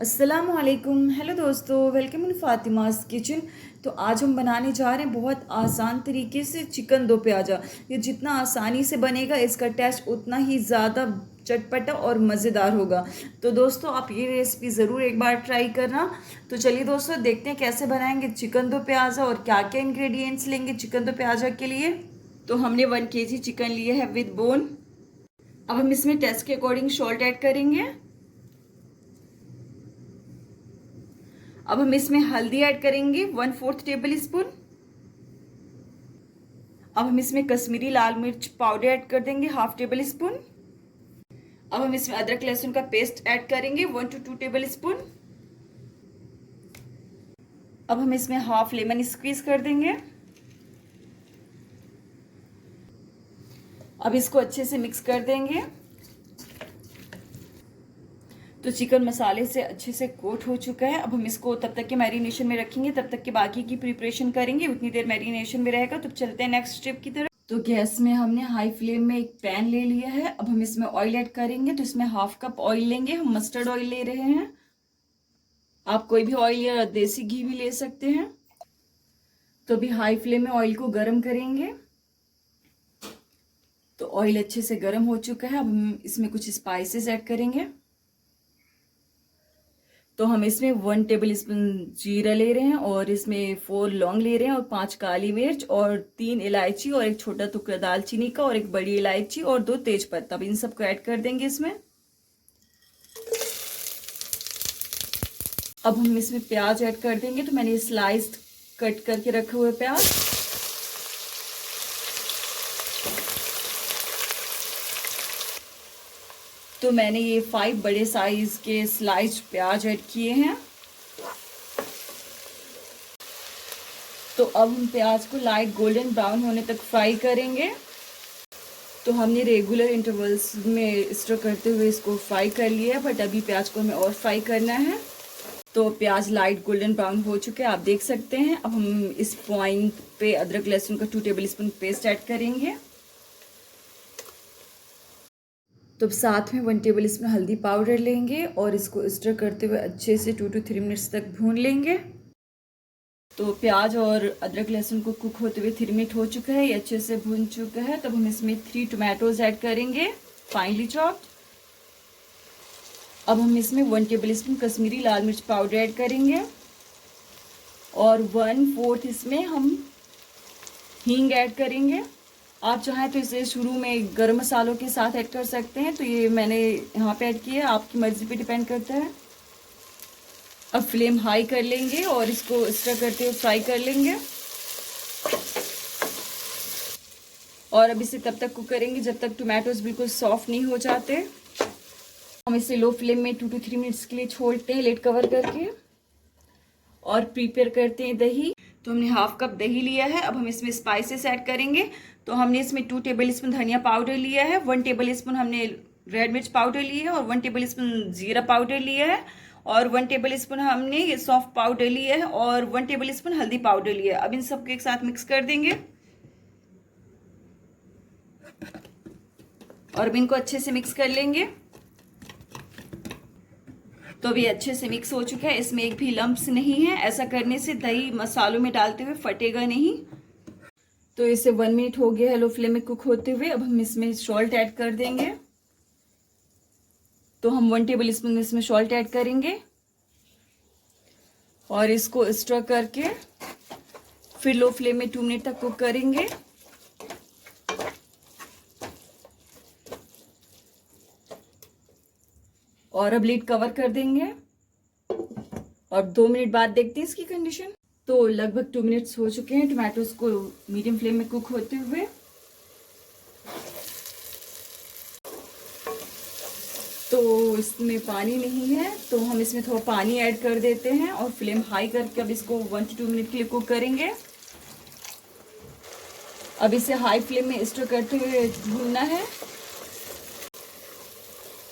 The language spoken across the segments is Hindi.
अस्सलामुअलैकुम। हेलो दोस्तों, वेलकम इन फ़ातिमास किचन। तो आज हम बनाने जा रहे हैं बहुत आसान तरीके से चिकन दो प्याज़ा। ये जितना आसानी से बनेगा इसका टेस्ट उतना ही ज़्यादा चटपटा और मज़ेदार होगा। तो दोस्तों आप ये रेसिपी ज़रूर एक बार ट्राई करना। तो चलिए दोस्तों देखते हैं कैसे बनाएंगे चिकन दो प्याज़ा और क्या क्या इंग्रेडिएंट्स लेंगे चिकन दो प्याज़ा के लिए। तो हमने 1 kg चिकन लिए है विद बोन। अब हम इसमें टेस्ट के अकॉर्डिंग सॉल्ट ऐड करेंगे। अब हम इसमें हल्दी ऐड करेंगे 1/4 टेबल स्पून। अब हम इसमें कश्मीरी लाल मिर्च पाउडर ऐड कर देंगे 1/2 टेबल स्पून। अब हम इसमें अदरक लहसुन का पेस्ट ऐड करेंगे 1 to 2 टेबल स्पून। अब हम इसमें हाफ लेमन स्क्वीज कर देंगे। अब इसको अच्छे से मिक्स कर देंगे। तो चिकन मसाले से अच्छे से कोट हो चुका है। अब हम इसको तब तक के मैरिनेशन में रखेंगे, तब तक के बाकी की प्रिपरेशन करेंगे। उतनी देर मैरिनेशन में रहेगा। तो चलते हैं नेक्स्ट स्टेप की तरफ। तो गैस में हमने हाई फ्लेम में एक पैन ले लिया है। अब हम इसमें ऑयल ऐड करेंगे। तो इसमें 1/2 कप ऑयल लेंगे। हम मस्टर्ड ऑयल ले रहे हैं। आप कोई भी ऑयल या देसी घी भी ले सकते हैं। तो अभी हाई फ्लेम में ऑयल को गर्म करेंगे। तो ऑयल अच्छे से गर्म हो चुका है। अब हम इसमें कुछ स्पाइसेस ऐड करेंगे। तो हम इसमें 1 टेबल स्पून जीरा ले रहे हैं और इसमें 4 लौंग ले रहे हैं और 5 काली मिर्च और 3 इलायची और एक छोटा टुकड़ा दालचीनी का और एक बड़ी इलायची और 2 तेज पत्ता। अब इन सबको ऐड कर देंगे इसमें। अब हम इसमें प्याज ऐड कर देंगे। तो मैंने स्लाइस्ड कट करके रखे हुए प्याज। तो मैंने ये 5 बड़े साइज के स्लाइस्ड प्याज ऐड किए हैं। तो अब हम प्याज को लाइट गोल्डन ब्राउन होने तक फ्राई करेंगे। तो हमने रेगुलर इंटरवल्स में स्टर करते हुए इसको फ्राई कर लिया है, बट अभी प्याज को हमें और फ्राई करना है। तो प्याज लाइट गोल्डन ब्राउन हो चुके हैं, आप देख सकते हैं। अब हम इस पॉइंट पे अदरक लहसुन का 2 टेबल स्पून पेस्ट ऐड करेंगे। तो साथ में 1 टेबल स्पून हल्दी पाउडर लेंगे और इसको स्टर करते हुए अच्छे से 2 to 3 मिनट्स तक भून लेंगे। तो प्याज और अदरक लहसुन को कुक होते हुए 3 मिनट हो चुका है, ये अच्छे से भून चुका है। तब हम इसमें 3 टोमेटोज ऐड करेंगे फाइनली चॉप्ड। अब हम इसमें 1 टेबल स्पून कश्मीरी लाल मिर्च पाउडर ऐड करेंगे और 1/4 इसमें हम हींग ऐड करेंगे। आप चाहें तो इसे शुरू में गरम मसालों के साथ ऐड कर सकते हैं। तो ये मैंने यहाँ पे ऐड किया है, आपकी मर्जी पे डिपेंड करता है। अब फ्लेम हाई कर लेंगे और इसको स्टर करते हुए फ्राई कर लेंगे। और अब इसे तब तक कुक करेंगे जब तक टोमेटोज बिल्कुल सॉफ्ट नहीं हो जाते। हम इसे लो फ्लेम में 2 to 3 मिनट्स के लिए छोड़ते हैं लिड कवर करके और प्रिपेयर करते हैं दही। तो हमने 1/2 कप दही लिया है। अब हम इसमें स्पाइसेस ऐड करेंगे। तो हमने इसमें 2 टेबल स्पून धनिया पाउडर लिया है, 1 टेबल स्पून हमने रेड मिर्च पाउडर लिया है और 1 टेबल स्पून जीरा पाउडर लिया है और 1 टेबल स्पून हमने ये सॉफ्ट पाउडर लिया है और 1 टेबल स्पून हल्दी पाउडर लिया है। अब इन सबको एक साथ मिक्स कर देंगे और अब इनको अच्छे से मिक्स कर लेंगे। तो अभी अच्छे से मिक्स हो चुका है, इसमें एक भी लम्प्स नहीं है। ऐसा करने से दही मसालों में डालते हुए फटेगा नहीं। तो इसे 1 मिनट हो गया है लो फ्लेम में कुक होते हुए। अब हम इसमें सॉल्ट ऐड कर देंगे। तो हम 1 टेबल स्पून इसमें सॉल्ट ऐड करेंगे और इसको स्टर करके फिर लो फ्लेम में 2 मिनट तक कुक करेंगे। और अब लीड कवर कर देंगे और 2 मिनट बाद देखते हैं इसकी कंडीशन। तो लगभग 2 मिनट्स हो चुके हैं टोमेटोज को मीडियम फ्लेम में कुक होते हुए। तो इसमें पानी नहीं है, तो हम इसमें थोड़ा पानी ऐड कर देते हैं और फ्लेम हाई करके अब इसको 1 to 2 मिनट के लिए कुक करेंगे। अब इसे हाई फ्लेम में स्टर करते हुए भूनना है।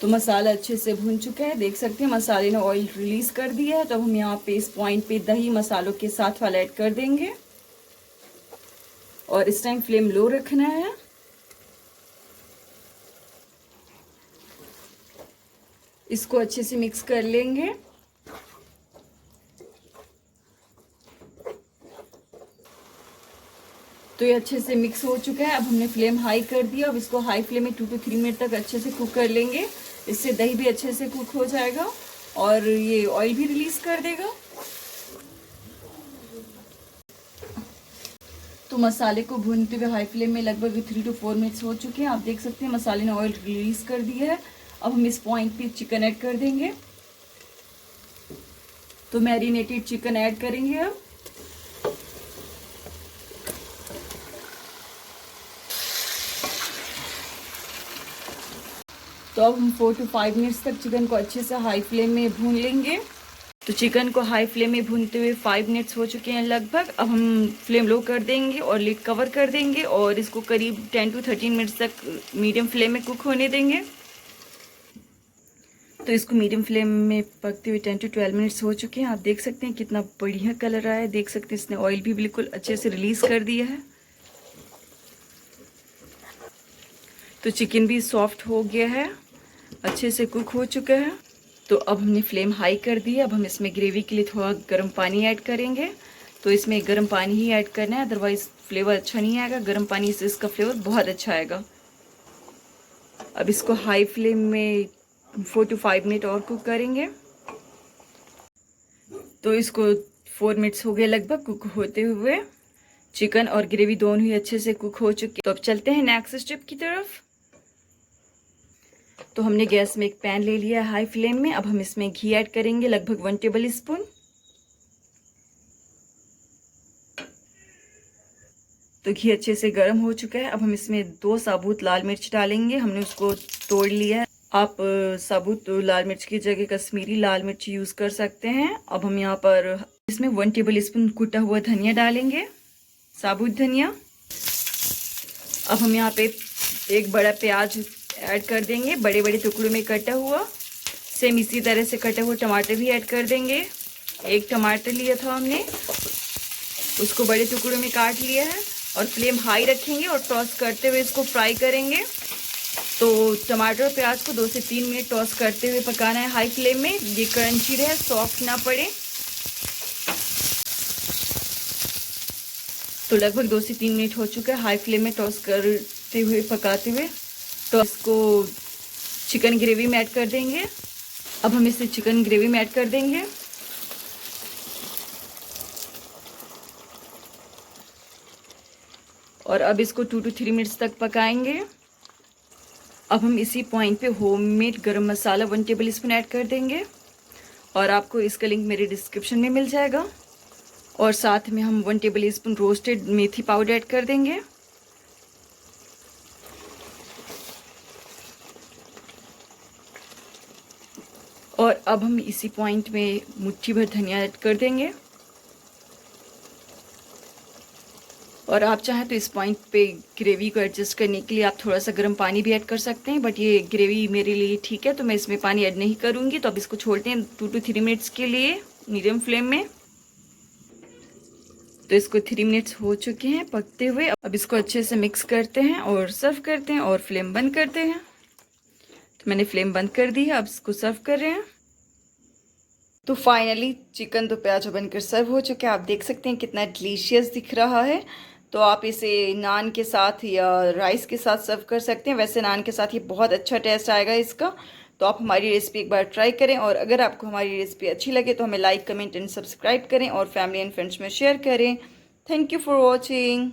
तो मसाला अच्छे से भून चुका है, देख सकते हैं मसाले ने ऑयल रिलीज कर दिया है। तो हम यहाँ पे इस पॉइंट पे दही मसालों के साथ वाला ऐड कर देंगे और इस टाइम फ्लेम लो रखना है। इसको अच्छे से मिक्स कर लेंगे। तो ये अच्छे से मिक्स हो चुका है। अब हमने फ्लेम हाई कर दिया। अब इसको हाई फ्लेम में 2 to 3 मिनट तक अच्छे से कुक कर लेंगे। इससे दही भी अच्छे से कुक हो जाएगा और ये ऑयल भी रिलीज कर देगा। तो मसाले को भूनते हुए हाई फ्लेम में लगभग 3 to 4 मिनट्स हो चुके हैं। आप देख सकते हैं मसाले ने ऑयल रिलीज कर दिया है। अब हम इस पॉइंट पे चिकन ऐड कर देंगे। तो मैरिनेटेड चिकन ऐड करेंगे अब। तो अब हम 4 to 5 मिनट्स तक चिकन को अच्छे से हाई फ्लेम में भून लेंगे। तो चिकन को हाई फ्लेम में भूनते हुए 5 मिनट्स हो चुके हैं लगभग। अब हम फ्लेम लो कर देंगे और लिड कवर कर देंगे और इसको करीब 10 to 13 मिनट्स तक मीडियम फ्लेम में कुक होने देंगे। तो इसको मीडियम फ्लेम में पकते हुए 10 to 12 मिनट्स हो चुके हैं। आप देख सकते हैं कितना बढ़िया कलर आया है। देख सकते हैं इसने ऑयल भी बिल्कुल अच्छे से रिलीज कर दिया है। तो चिकन भी सॉफ्ट हो गया है, अच्छे से कुक हो चुका है। तो अब हमने फ्लेम हाई कर दी है। अब हम इसमें ग्रेवी के लिए थोड़ा गर्म पानी ऐड करेंगे। तो इसमें गर्म पानी ही ऐड करना है, अदरवाइज फ्लेवर अच्छा नहीं आएगा। गर्म पानी से इसका फ्लेवर बहुत अच्छा आएगा। अब इसको हाई फ्लेम में 4 to 5 मिनट और कुक करेंगे। तो इसको 4 मिनट्स हो गए लगभग कुक होते हुए। चिकन और ग्रेवी दोनों ही अच्छे से कुक हो चुके। तो अब चलते हैं नेक्स्ट स्टेप की तरफ। तो हमने गैस में एक पैन ले लिया है हाई फ्लेम में। अब हम इसमें घी ऐड करेंगे लगभग 1 टेबल स्पून। तो घी अच्छे से गर्म हो चुका है। अब हम इसमें 2 साबुत लाल मिर्च डालेंगे। हमने उसको तोड़ लिया है। आप साबुत लाल मिर्च की जगह कश्मीरी लाल मिर्च यूज़ कर सकते हैं। अब हम यहाँ पर इसमें 1 टेबल स्पून कुटा हुआ धनिया डालेंगे, साबुत धनिया। अब हम यहाँ पे एक बड़ा प्याज ऐड कर देंगे, बड़े बड़े टुकड़ों में कटा हुआ। सेम इसी तरह से कटा हुआ टमाटर भी ऐड कर देंगे। एक टमाटर लिया था हमने, उसको बड़े टुकड़ों में काट लिया है। और फ्लेम हाई रखेंगे और टॉस करते हुए इसको फ्राई करेंगे। तो टमाटर और प्याज को 2 से 3 मिनट टॉस करते हुए पकाना है हाई फ्लेम में। ये क्रंची रहे, सॉफ्ट ना पड़े। तो लगभग 2 से 3 मिनट हो चुका है हाई फ्लेम में टॉस करते हुए पकाते हुए। तो इसको चिकन ग्रेवी में ऐड कर देंगे। अब हम इसे चिकन ग्रेवी में ऐड कर देंगे। और अब इसको 2 to 3 मिनट्स तक पकाएंगे। अब हम इसी पॉइंट पे होममेड गरम मसाला 1 टेबल स्पून ऐड कर देंगे। और आपको इसका लिंक मेरे डिस्क्रिप्शन में मिल जाएगा। और साथ में हम 1 टेबल स्पून रोस्टेड मेथी पाउडर ऐड कर देंगे। और अब हम इसी पॉइंट में मुट्ठी भर धनिया ऐड कर देंगे। और आप चाहें तो इस पॉइंट पे ग्रेवी को एडजस्ट करने के लिए आप थोड़ा सा गर्म पानी भी ऐड कर सकते हैं, बट ये ग्रेवी मेरे लिए ठीक है तो मैं इसमें पानी ऐड नहीं करूँगी। तो अब इसको छोड़ते हैं 2 to 3 मिनट्स के लिए मीडियम फ्लेम में। तो इसको 3 मिनट्स हो चुके हैं पकते हुए। अब इसको अच्छे से मिक्स करते हैं और सर्व करते हैं और फ्लेम बंद करते हैं। तो मैंने फ्लेम बंद कर दी है, अब इसको सर्व कर रहे हैं। तो फाइनली चिकन दो प्याज़ा बनकर सर्व हो चुका है। आप देख सकते हैं कितना डिलीशियस दिख रहा है। तो आप इसे नान के साथ या राइस के साथ सर्व कर सकते हैं। वैसे नान के साथ ये बहुत अच्छा टेस्ट आएगा इसका। तो आप हमारी रेसिपी एक बार ट्राई करें। और अगर आपको हमारी रेसिपी अच्छी लगे तो हमें लाइक, कमेंट एंड सब्सक्राइब करें और फैमिली एंड फ्रेंड्स में शेयर करें। Thank you for watching.